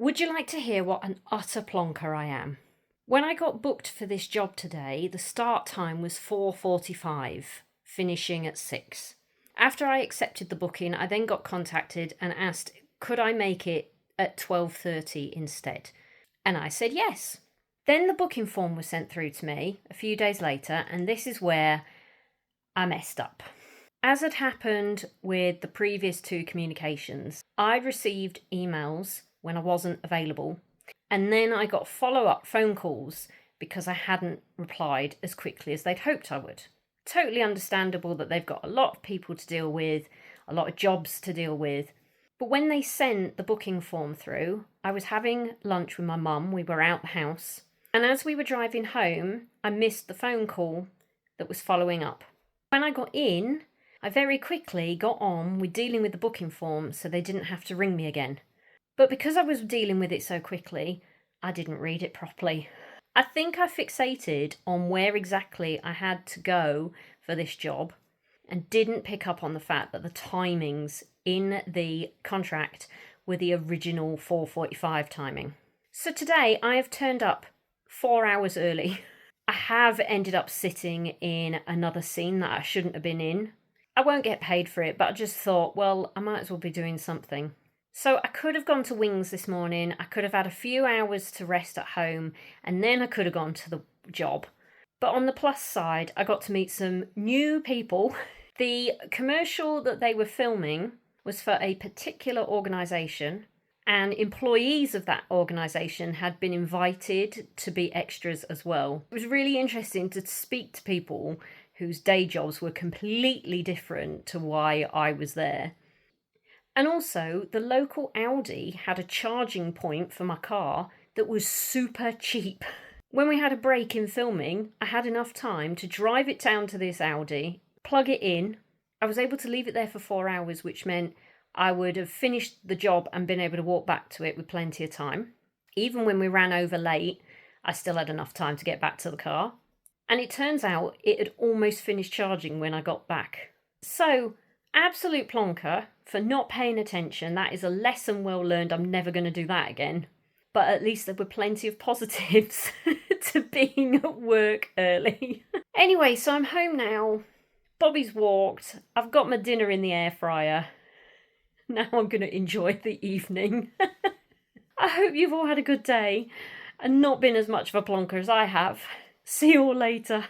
Would you like to hear what an utter plonker I am? When I got booked for this job today, the start time was 4:45, finishing at 6. After I accepted the booking, I then got contacted and asked could I make it at 12:30 instead. And I said yes. Then the booking form was sent through to me a few days later, and this is where I messed up. As had happened with the previous two communications, I received emails when I wasn't available, and then I got follow-up phone calls because I hadn't replied as quickly as they'd hoped I would. Totally understandable that they've got a lot of people to deal with, a lot of jobs to deal with. But when they sent the booking form through, I was having lunch with my mum. We were out the house. And as we were driving home, I missed the phone call that was following up. When I got in, I very quickly got on with dealing with the booking form so they didn't have to ring me again. But because I was dealing with it so quickly, I didn't read it properly. I think I fixated on where exactly I had to go for this job and didn't pick up on the fact that the timings in the contract were the original 4:45 timing. So today I have turned up 4 hours early. I have ended up sitting in another scene that I shouldn't have been in. I won't get paid for it, but I just thought, well, I might as well be doing something. So I could have gone to Wings this morning, I could have had a few hours to rest at home, and then I could have gone to the job. But on the plus side, I got to meet some new people. The commercial that they were filming was for a particular organisation, and employees of that organisation had been invited to be extras as well. It was really interesting to speak to people whose day jobs were completely different to why I was there. And also, the local Audi had a charging point for my car that was super cheap. When we had a break in filming, I had enough time to drive it down to this Audi, plug it in. I was able to leave it there for 4 hours, which meant I would have finished the job and been able to walk back to it with plenty of time. Even when we ran over late, I still had enough time to get back to the car. And it turns out it had almost finished charging when I got back. So, absolute plonker for not paying attention. That is a lesson well learned. I'm never going to do that again. But at least there were plenty of positives to being at work early. Anyway, so I'm home now. Bobby's walked. I've got my dinner in the air fryer. Now I'm going to enjoy the evening. I hope you've all had a good day and not been as much of a plonker as I have. See you all later.